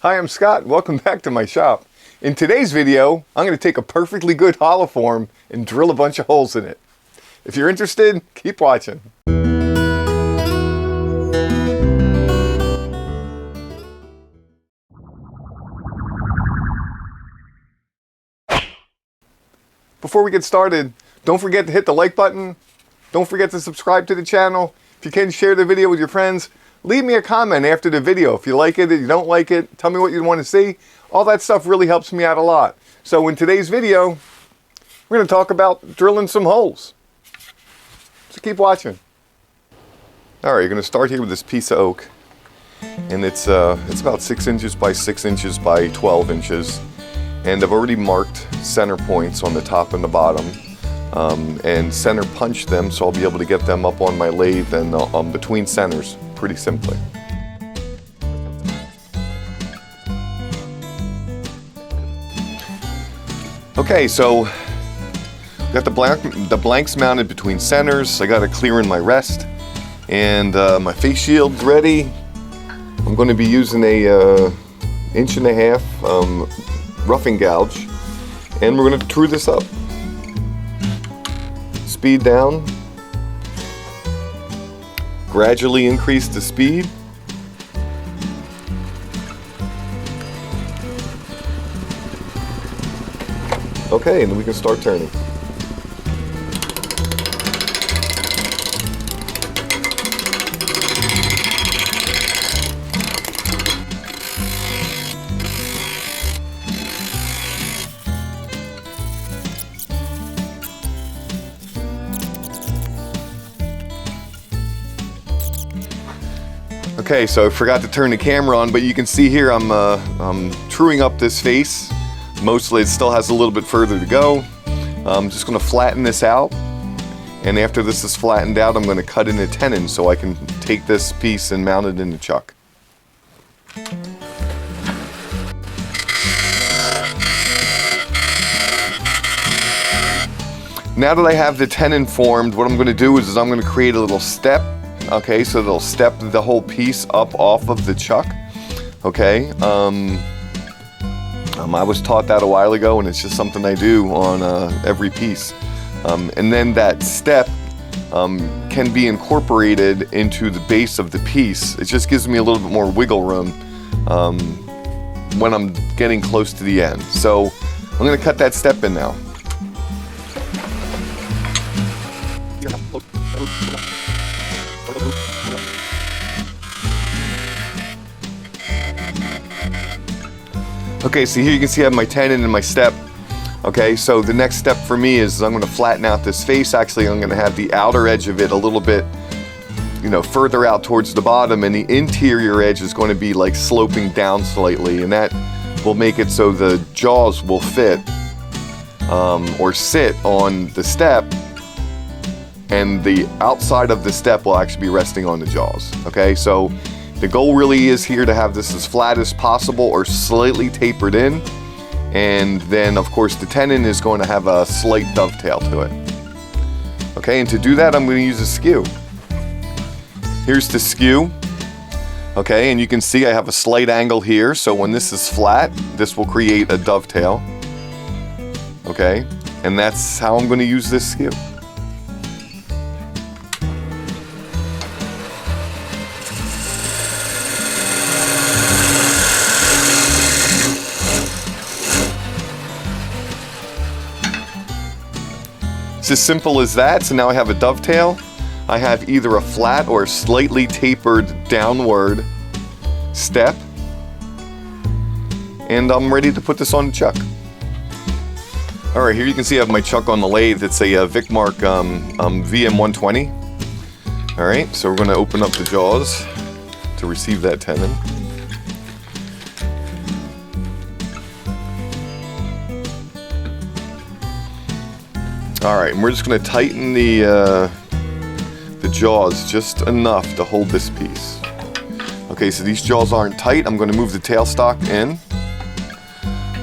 Hi, I'm Scott. Welcome back to my shop. In today's video, I'm going to take a perfectly good Hollowform and drill a bunch of holes in it. If you're interested, keep watching. Before we get started, don't forget to hit the like button. Don't forget to subscribe to the channel. If you can, share the video with your friends. Leave me a comment after the video. If you like it, if you don't like it, tell me what you want to see. All that stuff really helps me out a lot. So in today's video, we're going to talk about drilling some holes. So keep watching. All right, you're going to start here with this piece of oak. And it's about 6 inches by 6 inches by 12 inches. And I've already marked center points on the top and the bottom. And center punched them, so I'll be able to get them up on my lathe and between centers pretty simply. Okay, so got the blanks mounted between centers. I got it clearing my rest, and my face shield's ready. I'm going to be using a 1.5 inch roughing gouge, and we're going to true this up. Speed down. Gradually increase the speed. Okay, and then we can start turning. Okay, so I forgot to turn the camera on, but you can see here I'm truing up this face. Mostly it still has a little bit further to go. I'm just going to flatten this out, and after this is flattened out, I'm going to cut in a tenon so I can take this piece and mount it in the chuck. Now that I have the tenon formed, what I'm going to do is I'm going to create a little step. Okay, so they'll step the whole piece up off of the chuck. Okay, I was taught that a while ago, and it's just something I do on every piece. And then that step can be incorporated into the base of the piece. It just gives me a little bit more wiggle room when I'm getting close to the end. So I'm going to cut that step in now. Okay, so here you can see I have my tenon and my step. Okay, so the next step for me is I'm going to flatten out this face. Actually, I'm going to have the outer edge of it a little bit, further out towards the bottom, and the interior edge is going to be like sloping down slightly, and that will make it so the jaws will fit or sit on the step, and the outside of the step will actually be resting on the jaws. Okay, so the goal really is here to have this as flat as possible or slightly tapered in, and then of course the tenon is going to have a slight dovetail to it. Okay, and to do that I'm going to use a skew. Here's the skew. Okay, and you can see I have a slight angle here, so when this is flat, this will create a dovetail. Okay, and that's how I'm going to use this skew. It's as simple as that. So now I have a dovetail. I have either a flat or slightly tapered downward step, and I'm ready to put this on the chuck. All right, here you can see I have my chuck on the lathe. It's a Vicmark VM120. All right, so we're going to open up the jaws to receive that tenon. All right, and we're just going to tighten the jaws just enough to hold this piece. Okay, so these jaws aren't tight. I'm going to move the tailstock in,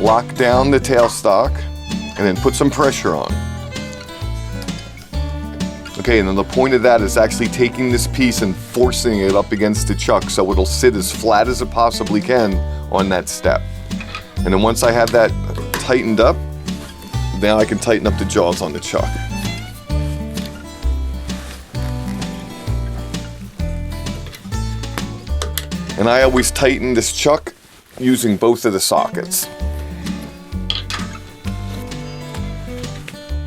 lock down the tailstock, and then put some pressure on. Okay, and then the point of that is actually taking this piece and forcing it up against the chuck so it'll sit as flat as it possibly can on that step. And then once I have that tightened up, now I can tighten up the jaws on the chuck. And I always tighten this chuck using both of the sockets.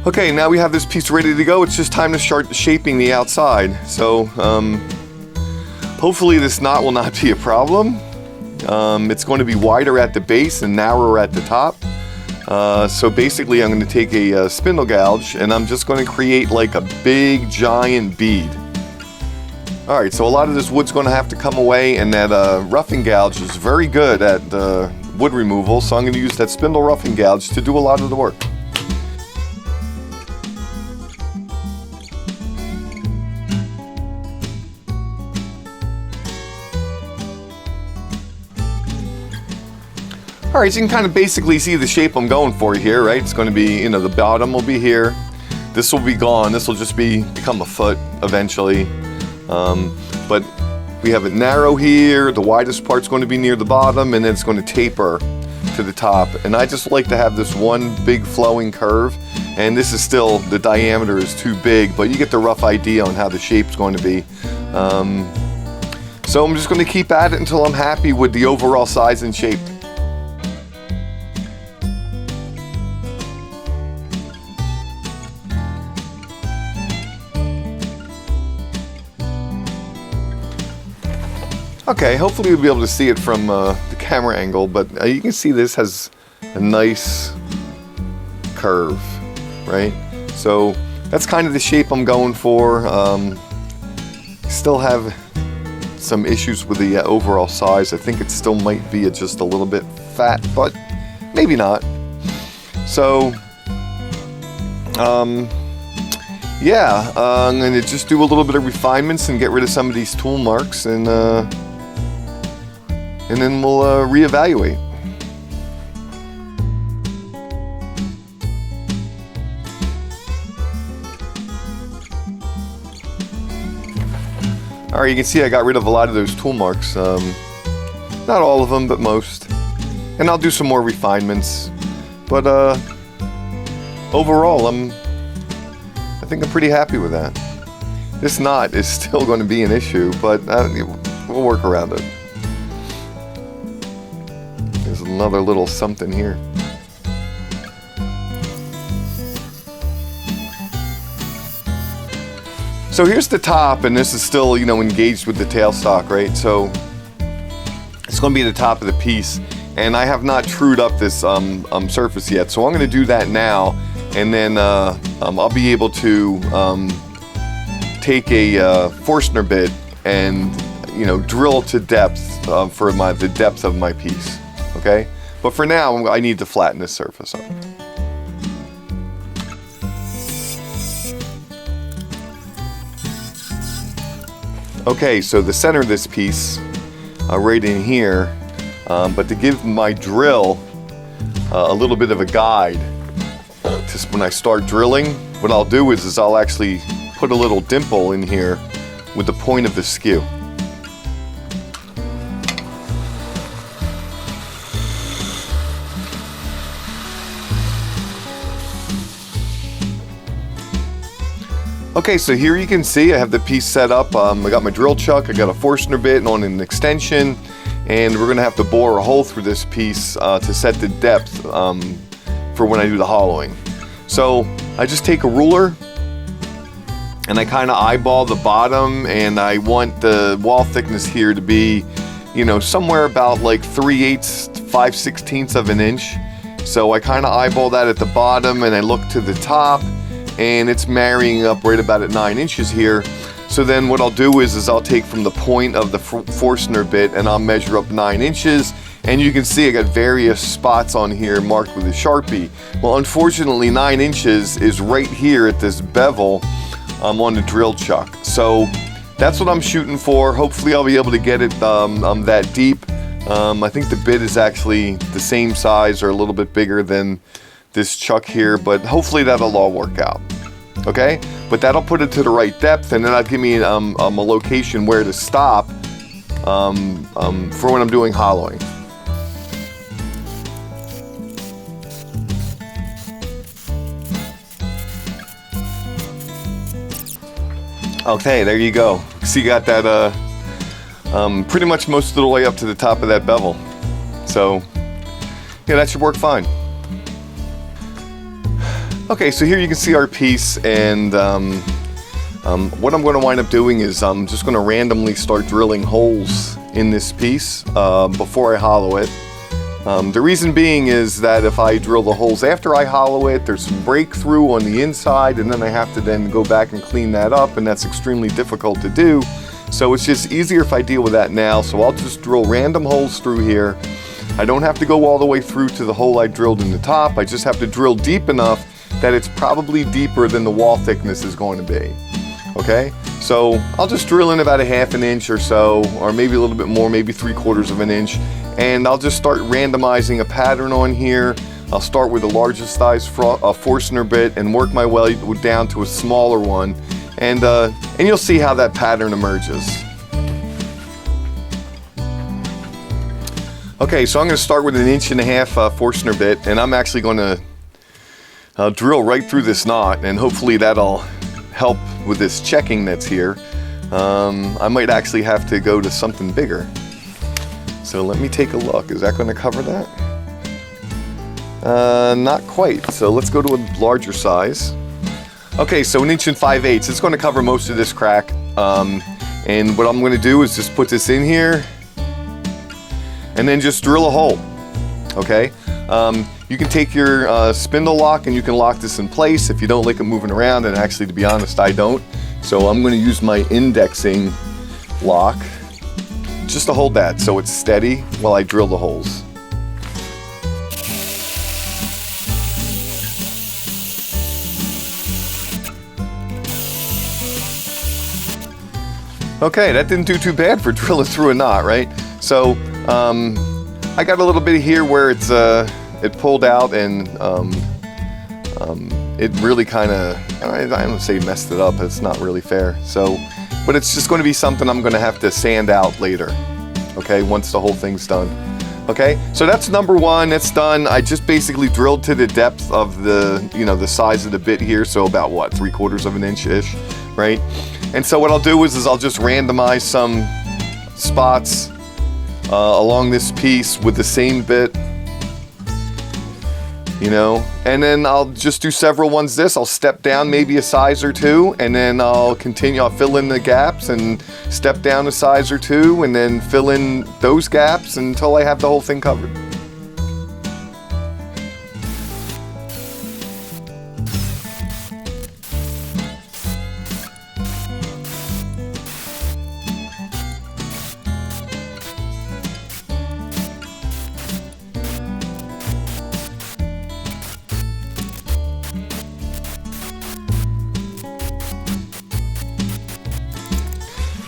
Okay, now we have this piece ready to go. It's just time to start shaping the outside. So hopefully this knot will not be a problem. It's going to be wider at the base and narrower at the top. So basically I'm going to take a spindle gouge and I'm just going to create like a big giant bead. Alright, so a lot of this wood's going to have to come away, and that roughing gouge is very good at wood removal, so I'm going to use that spindle roughing gouge to do a lot of the work. Alright, so you can kind of basically see the shape I'm going for here, right? It's going to be, you know, the bottom will be here. This will be gone. This will just become a foot eventually. But we have it narrow here. The widest part's going to be near the bottom, and then it's going to taper to the top. And I just like to have this one big flowing curve. And this is still, the diameter is too big, but you get the rough idea on how the shape's going to be. So I'm just going to keep at it until I'm happy with the overall size and shape. Okay, hopefully you'll be able to see it from the camera angle, but you can see this has a nice curve, right? So that's kind of the shape I'm going for. Still have some issues with the overall size. I think it still might be just a little bit fat, but maybe not. So, yeah, I'm going to just do a little bit of refinements and get rid of some of these tool marks, and then we'll reevaluate. Alright, you can see I got rid of a lot of those tool marks. Not all of them, but most. And I'll do some more refinements. But overall, I think I'm pretty happy with that. This knot is still going to be an issue, but we'll work around it. There's another little something here. So here's the top, and this is still, you know, engaged with the tailstock, right? So it's going to be the top of the piece, and I have not trued up this surface yet. So I'm going to do that now, and then I'll be able to take a Forstner bit and, you know, drill to depth for the depth of my piece. Okay, but for now I need to flatten this surface up. Okay, so the center of this piece, right in here, but to give my drill a little bit of a guide, just when I start drilling, what I'll do is I'll actually put a little dimple in here with the point of the skew. Okay, so here you can see I have the piece set up. I got my drill chuck, I got a Forstner bit on an extension, and we're gonna have to bore a hole through this piece to set the depth for when I do the hollowing. So I just take a ruler and I kind of eyeball the bottom, and I want the wall thickness here to be, you know, somewhere about like 3/8, 5/16 of an inch. So I kind of eyeball that at the bottom, and I look to the top, and it's marrying up right about at 9 inches here. So then what I'll do is I'll take from the point of the Forstner bit and I'll measure up 9 inches, and you can see I got various spots on here marked with a Sharpie. Well, unfortunately 9 inches is right here at this bevel on the drill chuck. So that's what I'm shooting for. Hopefully I'll be able to get it that deep. I think the bit is actually the same size or a little bit bigger than this chuck here, but hopefully that'll all work out. Okay, but that'll put it to the right depth, and then that'll give me a location where to stop for when I'm doing hollowing. Okay, there you go. So you got that pretty much most of the way up to the top of that bevel. So yeah, that should work fine. Okay, so here you can see our piece, and what I'm going to wind up doing is I'm just going to randomly start drilling holes in this piece before I hollow it. The reason being is that if I drill the holes after I hollow it, there's some breakthrough on the inside, and then I have to then go back and clean that up, and that's extremely difficult to do. So it's just easier if I deal with that now. So I'll just drill random holes through here. I don't have to go all the way through to the hole I drilled in the top. I just have to drill deep enough that it's probably deeper than the wall thickness is going to be. Okay, so I'll just drill in about a half an inch or so, or maybe a little bit more, maybe 3/4 of an inch, and I'll just start randomizing a pattern on here. I'll start with the largest size Forstner bit and work my way down to a smaller one, and you'll see how that pattern emerges. Okay, so I'm going to start with an 1.5 inch Forstner bit, and I'm actually going to drill right through this knot, and hopefully that'll help with this checking that's here. I might actually have to go to something bigger. So let me take a look. Is that going to cover that? Not quite. So let's go to a larger size. Okay, so 1 5/8 inches. It's going to cover most of this crack. And what I'm going to do is just put this in here and then just drill a hole. Okay? You can take your spindle lock and you can lock this in place if you don't like it moving around, and actually, to be honest, I don't. So I'm going to use my indexing lock just to hold that so it's steady while I drill the holes. Okay, that didn't do too bad for drilling through a knot, right? So I got a little bit here where it's it pulled out, and it really kind of, I don't say messed it up, it's not really fair. So, but it's just going to be something I'm going to have to sand out later, okay, once the whole thing's done. Okay, so that's number one, that's done. I just basically drilled to the depth of the, the size of the bit here, so about what, 3/4 of an inch-ish, right? And so what I'll do is I'll just randomize some spots along this piece with the same bit, and then I'll just do several ones I'll step down maybe a size or two, and then I'll fill in the gaps and step down a size or two, and then fill in those gaps until I have the whole thing covered.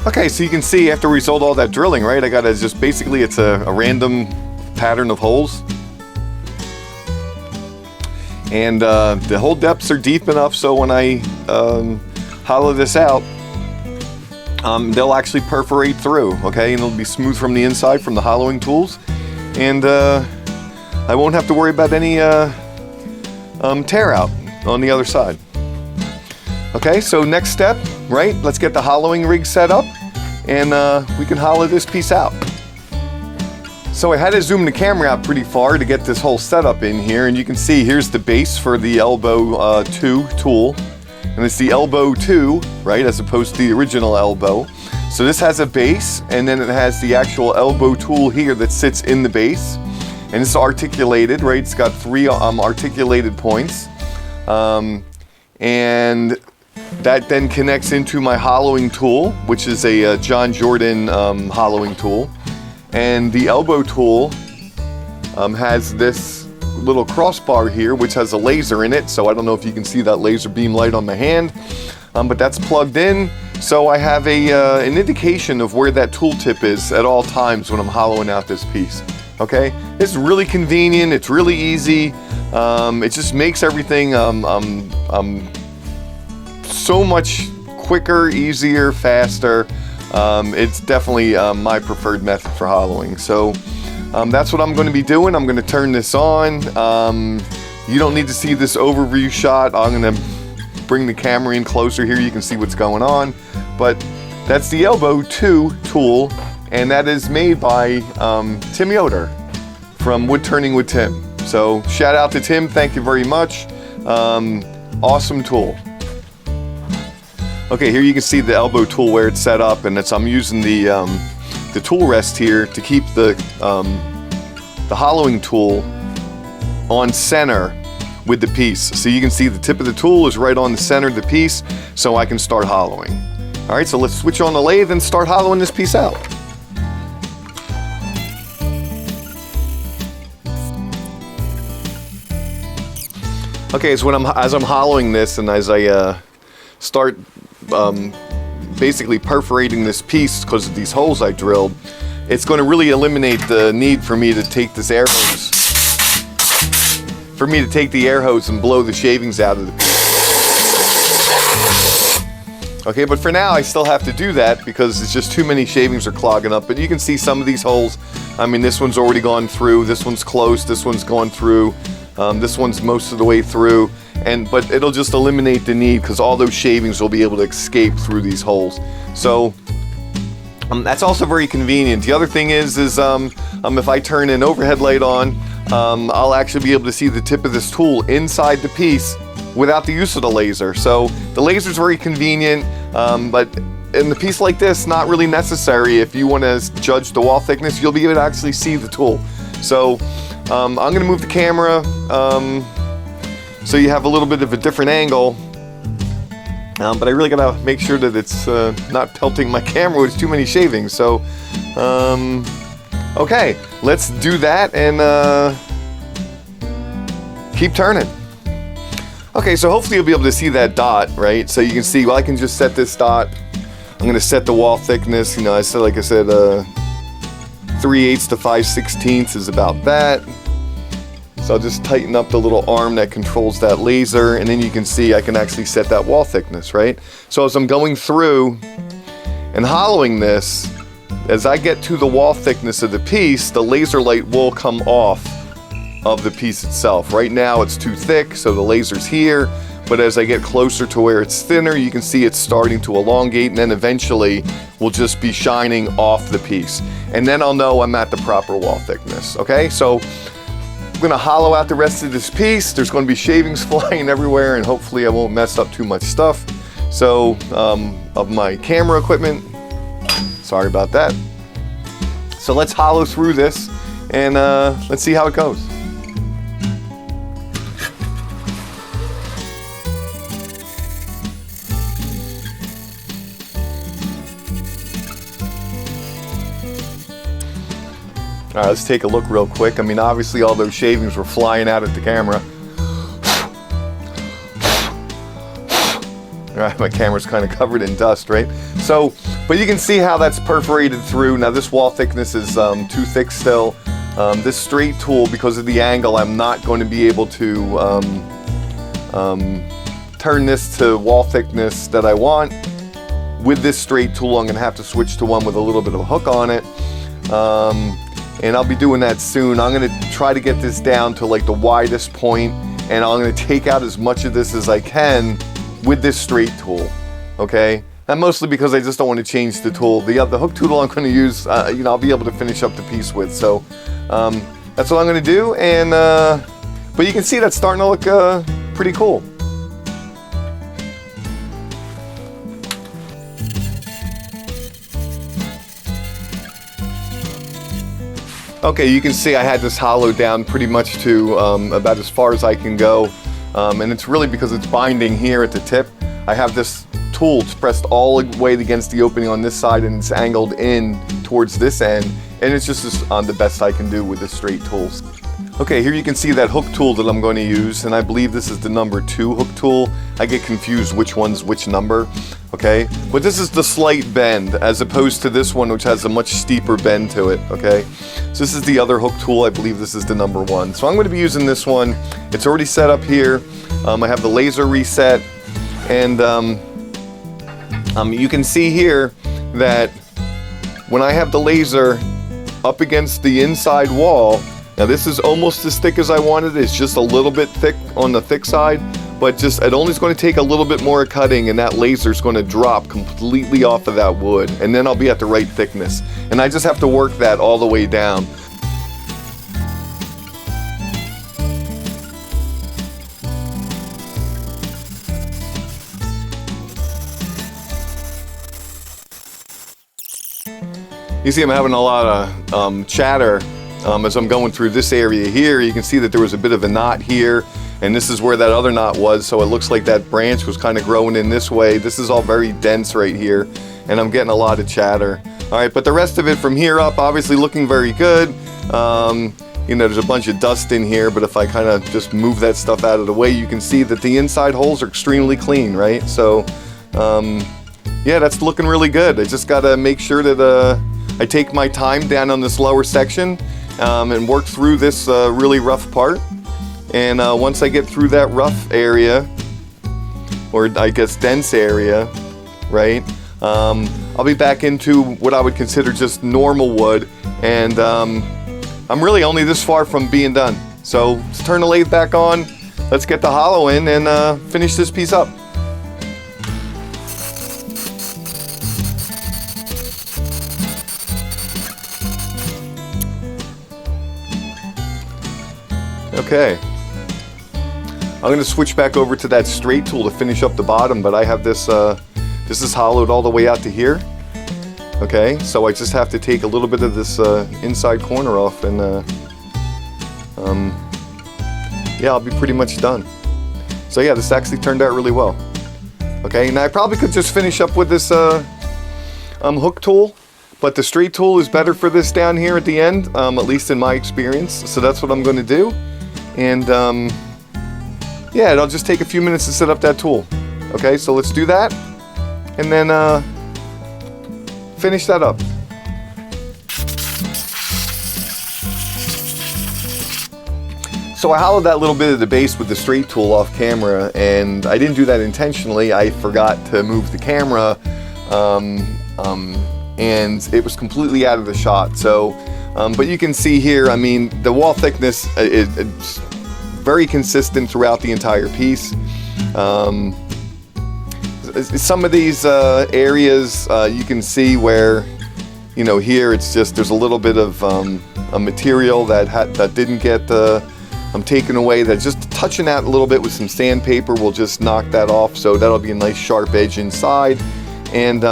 Okay, so you can see after we sold all that drilling, right, I gotta just basically, it's a random pattern of holes. And the hole depths are deep enough so when I hollow this out, they'll actually perforate through, okay, and it'll be smooth from the inside from the hollowing tools. And I won't have to worry about any tear out on the other side. Okay, so next step, right, let's get the hollowing rig set up, and we can hollow this piece out. So I had to zoom the camera out pretty far to get this whole setup in here, and you can see here's the base for the Elbo II tool, and it's the Elbo II, right, as opposed to the original Elbo. So this has a base, and then it has the actual Elbo tool here that sits in the base, and it's articulated, right, it's got 3 articulated points, and that then connects into my hollowing tool, which is a John Jordan hollowing tool. And the Elbo tool has this little crossbar here, which has a laser in it. So I don't know if you can see that laser beam light on my hand, but that's plugged in. So I have an indication of where that tool tip is at all times when I'm hollowing out this piece. Okay, it's really convenient. It's really easy. It just makes everything so much quicker, easier, faster. It's definitely my preferred method for hollowing. So that's what I'm going to be doing. I'm going to turn this on. You don't need to see this overview shot. I'm going to bring the camera in closer here. You can see what's going on. but that's the Elbo II tool, and that is made by Tim Yoder from Woodturning with Tim. So shout out to Tim, thank you very much. Awesome tool. Okay, here you can see the Elbo tool where it's set up, and I'm using the tool rest here to keep the hollowing tool on center with the piece. So you can see the tip of the tool is right on the center of the piece, so I can start hollowing. All right, so let's switch on the lathe and start hollowing this piece out. Okay, so as I'm hollowing this and as I start basically perforating this piece because of these holes I drilled, it's going to really eliminate the need for me to take this air hose, and blow the shavings out of the piece. Okay, but for now I still have to do that because it's just too many shavings are clogging up. But you can see some of these holes. I mean, this one's already gone through, this one's close, this one's gone through, this one's most of the way through. But it'll just eliminate the need because all those shavings will be able to escape through these holes. So that's also very convenient. The other thing is if I turn an overhead light on, I'll actually be able to see the tip of this tool inside the piece without the use of the laser. So the laser is very convenient, but in a piece like this, not really necessary. If you want to judge the wall thickness, you'll be able to actually see the tool. So I'm going to move the camera so you have a little bit of a different angle, but I really gotta make sure that it's not pelting my camera with too many shavings. So okay, let's do that and keep turning. Okay, so hopefully you'll be able to see that dot, right? So you can see, well, I can just set this dot. I'm gonna set the wall thickness. You know, like I said, 3/8 to 5/16 is about that. So I'll just tighten up the little arm that controls that laser, and then you can see I can actually set that wall thickness, right? So as I'm going through and hollowing this, as I get to the wall thickness of the piece, the laser light will come off of the piece itself. Right now it's too thick, so the laser's here, but as I get closer to where it's thinner, you can see it's starting to elongate, and then eventually will just be shining off the piece. And then I'll know I'm at the proper wall thickness, okay? So I'm gonna hollow out the rest of this piece. There's gonna be shavings flying everywhere, and hopefully I won't mess up too much stuff. So, of my camera equipment, sorry about that. So let's hollow through this, and let's see how it goes. All right, let's take a look real quick. I mean, obviously all those shavings were flying out at the camera. All right, my camera's kind of covered in dust, right? So, but you can see how that's perforated through. Now this wall thickness is too thick still. This straight tool, because of the angle, I'm not going to be able to turn this to wall thickness that I want. With this straight tool, I'm gonna have to switch to one with a little bit of a hook on it. And I'll be doing that soon. I'm gonna try to get this down to like the widest point, and I'm gonna take out as much of this as I can with this straight tool, okay? And mostly because I just don't want to change the tool. The hook tool I'm gonna use, you know, I'll be able to finish up the piece with. So that's what I'm gonna do, and but you can see that's starting to look pretty cool. Okay, you can see I had this hollowed down pretty much to about as far as I can go. And it's really because it's binding here at the tip. I have this tool pressed all the way against the opening on this side, and it's angled in towards this end. And it's just the best I can do with the straight tools. Okay, here you can see that hook tool that I'm going to use, and I believe this is the number 2 hook tool. I get confused which one's which number, okay? But this is the slight bend, as opposed to this one, which has a much steeper bend to it, okay? So this is the other hook tool. I believe this is the number 1. So I'm going to be using this one. It's already set up here. I have the laser reset, and you can see here that when I have the laser up against the inside wall, now this is almost as thick as I wanted. It's just a little bit thick on the thick side, but just it only is going to take a little bit more cutting, and that laser is going to drop completely off of that wood, and then I'll be at the right thickness. And I just have to work that all the way down. You see I'm having a lot of chatter as I'm going through this area here. You can see that there was a bit of a knot here, and this is where that other knot was, so it looks like that branch was kind of growing in this way. This is all very dense right here, and I'm getting a lot of chatter. All right, but the rest of it from here up, obviously looking very good. You know, there's a bunch of dust in here, but if I kind of just move that stuff out of the way, you can see that the inside holes are extremely clean, right? So, yeah, that's looking really good. I just gotta make sure that I take my time down on this lower section and work through this really rough part. And once I get through that rough area, or I guess dense area, right, I'll be back into what I would consider just normal wood. And I'm really only this far from being done. So let's turn the lathe back on, let's get the hollow in and finish this piece up. Okay, I'm going to switch back over to that straight tool to finish up the bottom, but I have this, this is hollowed all the way out to here. Okay, so I just have to take a little bit of this inside corner off, and yeah, I'll be pretty much done. So yeah, this actually turned out really well. Okay, now I probably could just finish up with this hook tool, but the straight tool is better for this down here at the end, at least in my experience. So that's what I'm going to do. And yeah, it'll just take a few minutes to set up that tool. Okay, so let's do that, and then finish that up. So I hollowed that little bit of the base with the straight tool off camera, and I didn't do that intentionally. I forgot to move the camera, and it was completely out of the shot. So, but you can see here, I mean, the wall thickness it's very consistent throughout the entire piece. Some of these areas you can see where, you know, here it's just there's a little bit of a material that didn't get taken away. That just touching that a little bit with some sandpaper will just knock that off. So that'll be a nice sharp edge inside, and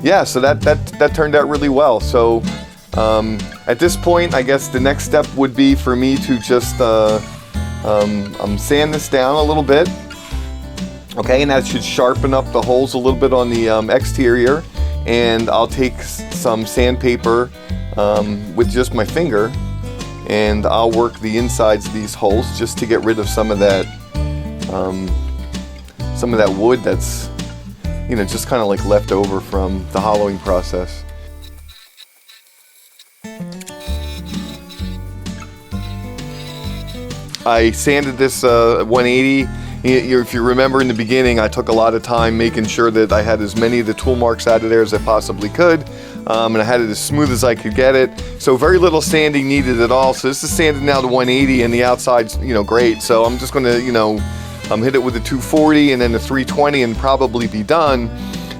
yeah, so that turned out really well. So at this point, I guess the next step would be for me to just sand this down a little bit. Okay, and that should sharpen up the holes a little bit on the exterior. And I'll take some sandpaper with just my finger, and I'll work the insides of these holes just to get rid of some of that wood that's, you know, just kind of like left over from the hollowing process. I sanded this 180. If you remember in the beginning, I took a lot of time making sure that I had as many of the tool marks out of there as I possibly could, and I had it as smooth as I could get it. So very little sanding needed at all. So this is sanded now to 180, and the outside's, you know, great. So I'm just going to, you know, hit it with a 240 and then the 320 and probably be done.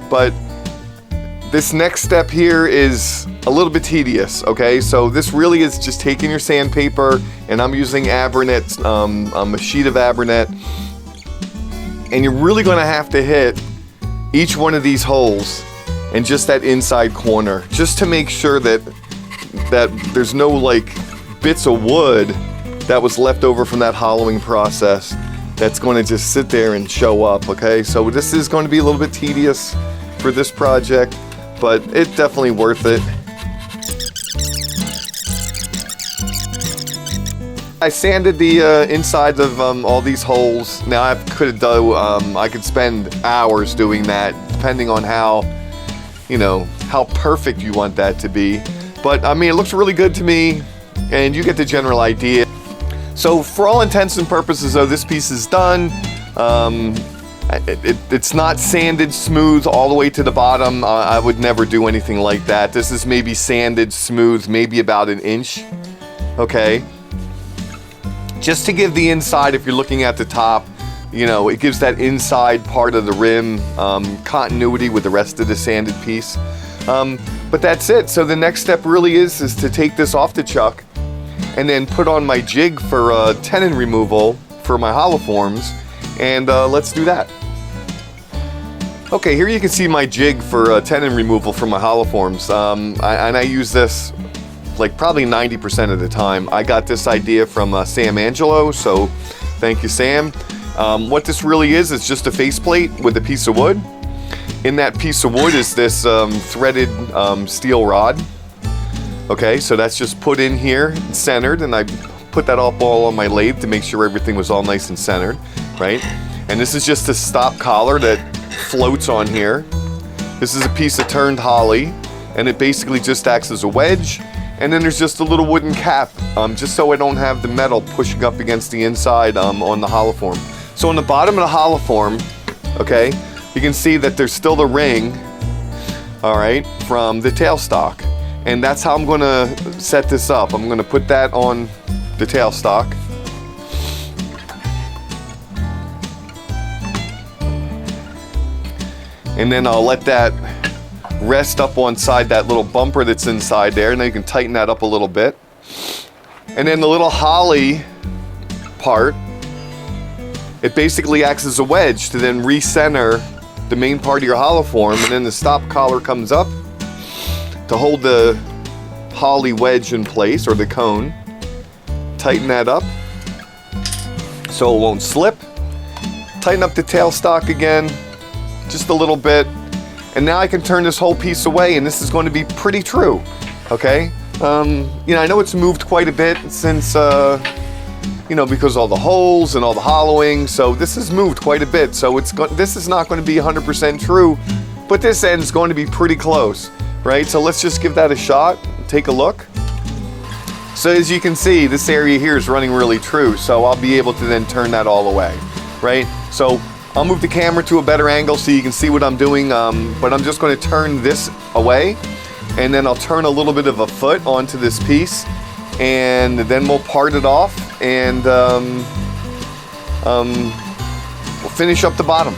But this next step here is a little bit tedious, okay? So this really is just taking your sandpaper, and I'm using Abernet, a sheet of Abernet, and you're really gonna have to hit each one of these holes and just that inside corner, just to make sure that there's no like bits of wood that was left over from that hollowing process that's going to just sit there and show up, okay? So this is going to be a little bit tedious for this project, but it's definitely worth it. I sanded the insides of all these holes. Now I could spend hours doing that, depending on how, you know, how perfect you want that to be. But I mean, it looks really good to me, and you get the general idea. So for all intents and purposes, though, this piece is done. It's not sanded smooth all the way to the bottom. I would never do anything like that. This is maybe sanded smooth, maybe about an inch. Okay. Just to give the inside, if you're looking at the top, you know, it gives that inside part of the rim continuity with the rest of the sanded piece. But that's it. So the next step really is to take this off the chuck and then put on my jig for tenon removal for my Hollowforms, and let's do that. Okay, here you can see my jig for tenon removal for my Hollowforms, and I use this like probably 90% of the time. I got this idea from Sam Angelo, so thank you, Sam. What this really is just a faceplate with a piece of wood. In that piece of wood is this threaded steel rod. Okay, so that's just put in here, centered, and I put that up all on my lathe to make sure everything was all nice and centered, right? And this is just a stop collar that floats on here. This is a piece of turned holly, and it basically just acts as a wedge. And then there's just a little wooden cap, just so I don't have the metal pushing up against the inside on the Hollowform. So on the bottom of the Hollowform, okay, you can see that there's still the ring, all right, from the tailstock. And that's how I'm gonna set this up. I'm gonna put that on the tailstock. And then I'll let that rest up on side that little bumper that's inside there, and then you can tighten that up a little bit. And then the little holly part, it basically acts as a wedge to then recenter the main part of your Hollowform, and then the stop collar comes up to hold the holly wedge in place, or the cone. Tighten that up so it won't slip. Tighten up the tailstock again, just a little bit. And now I can turn this whole piece away, and this is going to be pretty true, okay? You know, I know it's moved quite a bit since, you know, because all the holes and all the hollowing, so this has moved quite a bit. So this is not going to be 100% true, but this end's going to be pretty close, right? So let's just give that a shot, take a look. So as you can see, this area here is running really true, so I'll be able to then turn that all away, right? So I'll move the camera to a better angle so you can see what I'm doing, but I'm just going to turn this away, and then I'll turn a little bit of a foot onto this piece, and then we'll part it off, and we'll finish up the bottom.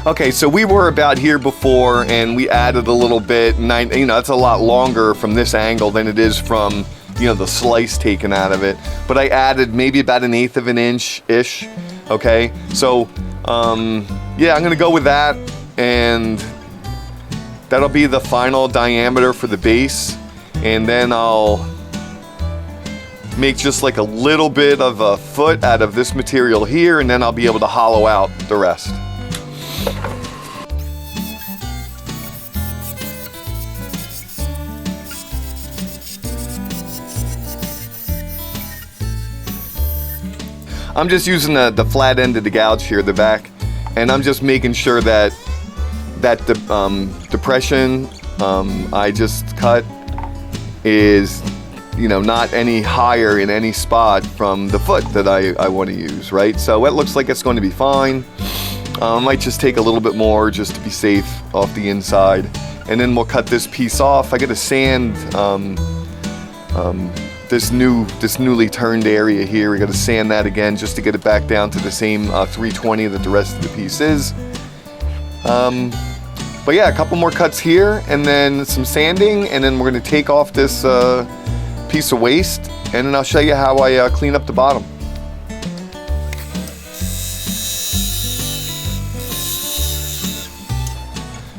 Okay, so we were about here before, and we added a little bit, and you know, it's a lot longer from this angle than it is from, you know, the slice taken out of it. But I added maybe about 1/8 of an inch-ish, okay? So, yeah, I'm gonna go with that, and that'll be the final diameter for the base. And then I'll make just like a little bit of a foot out of this material here, and then I'll be able to hollow out the rest. I'm just using the flat end of the gouge here, the back, and I'm just making sure that the depression I just cut is, you know, not any higher in any spot from the foot that I want to use, right? So it looks like it's going to be fine. I might just take a little bit more just to be safe off the inside, and then we'll cut this piece off. I got to sand this newly turned area here. We got to sand that again just to get it back down to the same 320 that the rest of the piece is. But yeah, a couple more cuts here, and then some sanding, and then we're going to take off this piece of waste, and then I'll show you how I clean up the bottom.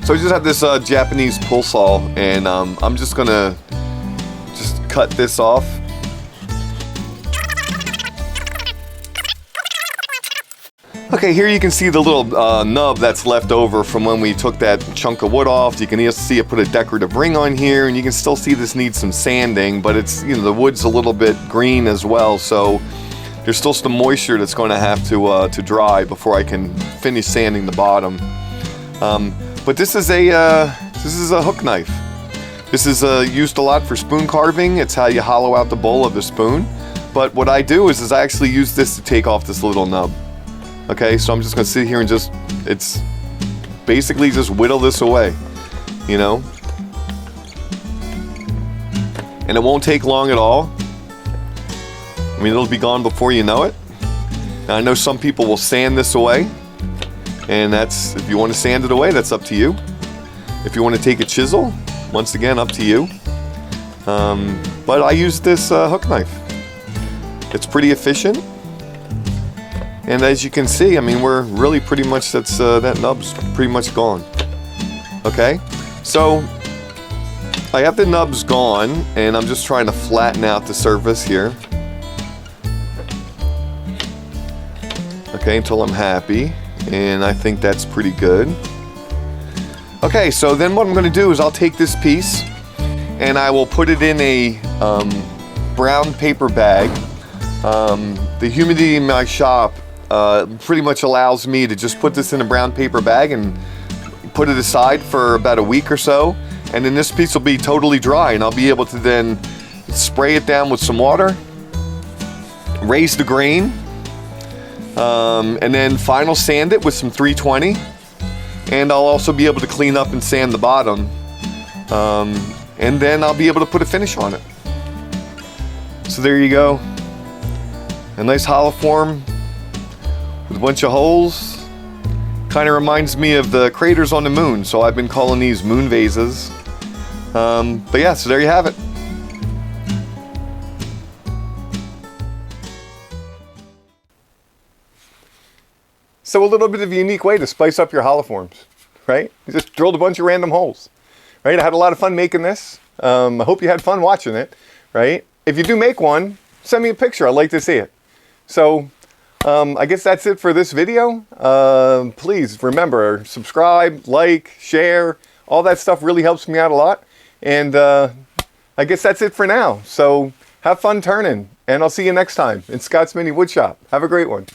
So I just have this Japanese pull saw, and I'm just gonna cut this off. Okay, here you can see the little nub that's left over from when we took that chunk of wood off. You can even see I put a decorative ring on here, and you can still see this needs some sanding, but it's, you know, the wood's a little bit green as well, so there's still some moisture that's going to have to dry before I can finish sanding the bottom. But this is a hook knife. This is used a lot for spoon carving. It's how you hollow out the bowl of the spoon. But what I do is I actually use this to take off this little nub. Okay, so I'm just gonna sit here and it's basically just whittle this away, you know. And it won't take long at all. I mean, it'll be gone before you know it. Now, I know some people will sand this away, and that's, if you want to sand it away, that's up to you. If you want to take a chisel, once again, up to you. But I use this hook knife. It's pretty efficient. And as you can see, I mean, we're really pretty much, that nub's pretty much gone. Okay, so I have the nubs gone, and I'm just trying to flatten out the surface here. Okay, until I'm happy, and I think that's pretty good. Okay, so then what I'm going to do is I'll take this piece, and I will put it in a brown paper bag. The humidity in my shop pretty much allows me to just put this in a brown paper bag and put it aside for about a week or so, and then this piece will be totally dry, and I'll be able to then spray it down with some water, raise the grain, and then final sand it with some 320, and I'll also be able to clean up and sand the bottom, and then I'll be able to put a finish on it. So there you go, a nice Hollowform with a bunch of holes. Kind of reminds me of the craters on the moon, so I've been calling these moon vases. But yeah, so there you have it. So a little bit of a unique way to spice up your Hollowforms, right? You just drilled a bunch of random holes, right? I had a lot of fun making this. I hope you had fun watching it, right? If you do make one, send me a picture. I'd like to see it. So I guess that's it for this video. Please remember, subscribe, like, share. All that stuff really helps me out a lot. And I guess that's it for now. So have fun turning, and I'll see you next time in Scott's Mini Woodshop. Have a great one.